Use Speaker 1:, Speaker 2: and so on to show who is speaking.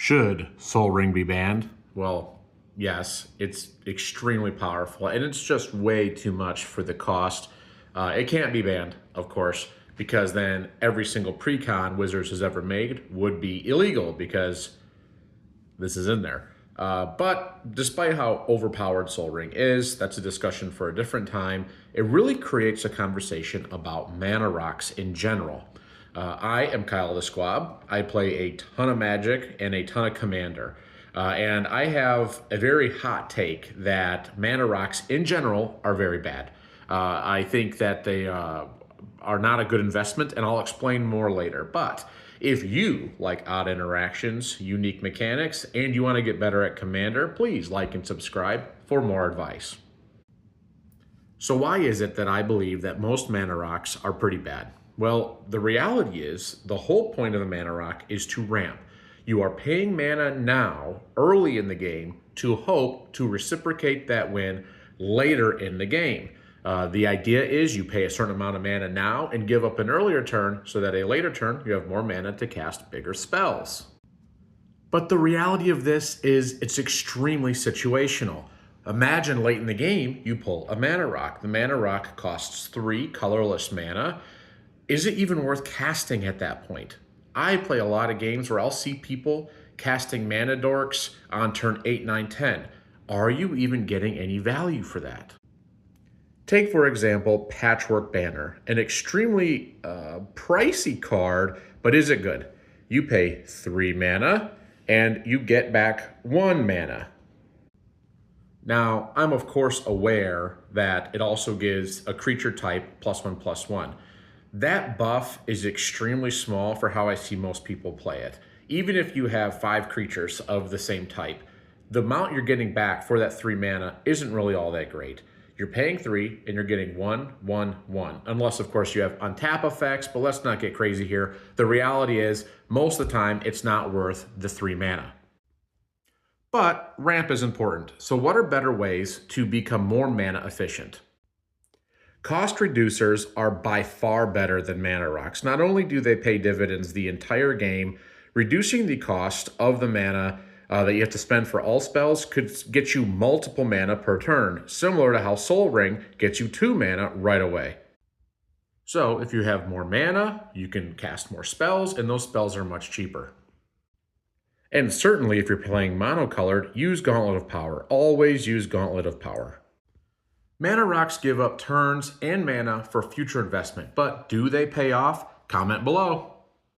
Speaker 1: Should Sol Ring be banned? Well, yes, it's extremely powerful, and it's just way too much for the cost. It can't be banned, of course, because then every single precon Wizards has ever made would be illegal because this is in there. But despite how overpowered Sol Ring is, that's a discussion for a different time. It really creates a conversation about mana rocks in general. I am Kyle the Squab. I play a ton of Magic and a ton of Commander. And I have a very hot take that mana rocks in general are very bad. I think that they are not a good investment, and I'll explain more later. But if you like odd interactions, unique mechanics, and you want to get better at Commander, please like and subscribe for more advice. So why is it that I believe that most mana rocks are pretty bad? Well, the reality is the whole point of the mana rock is to ramp. You are paying mana now, early in the game, to hope to reciprocate that win later in the game. The idea is you pay a certain amount of mana now and give up an earlier turn so that a later turn you have more mana to cast bigger spells. But the reality of this is it's extremely situational. Imagine late in the game you pull a mana rock. The mana rock costs 3 colorless mana. Is it even worth casting at that point? I play a lot of games where I'll see people casting mana dorks on turn 8, 9, 10. Are you even getting any value for that? Take, for example, Patchwork Banner, an extremely pricey card, but is it good? You pay 3 mana, and you get back 1 mana. Now, I'm of course aware that it also gives a creature type +1/+1. That buff is extremely small for how I see most people play it. Even if you have 5 creatures of the same type, the amount you're getting back for that 3 mana isn't really all that great. You're paying 3 and you're getting 1, 1, 1. Unless, of course, you have untap effects, but let's not get crazy here. The reality is, most of the time, it's not worth the 3 mana. But ramp is important. So what are better ways to become more mana efficient? Cost reducers are by far better than mana rocks. Not only do they pay dividends the entire game, reducing the cost of the mana that you have to spend for all spells could get you multiple mana per turn, similar to how Sol Ring gets you 2 mana right away. So if you have more mana, you can cast more spells, and those spells are much cheaper. And certainly if you're playing monocolored, use Gauntlet of Power. Always use Gauntlet of Power. Mana rocks give up turns and mana for future investment, but do they pay off? Comment below.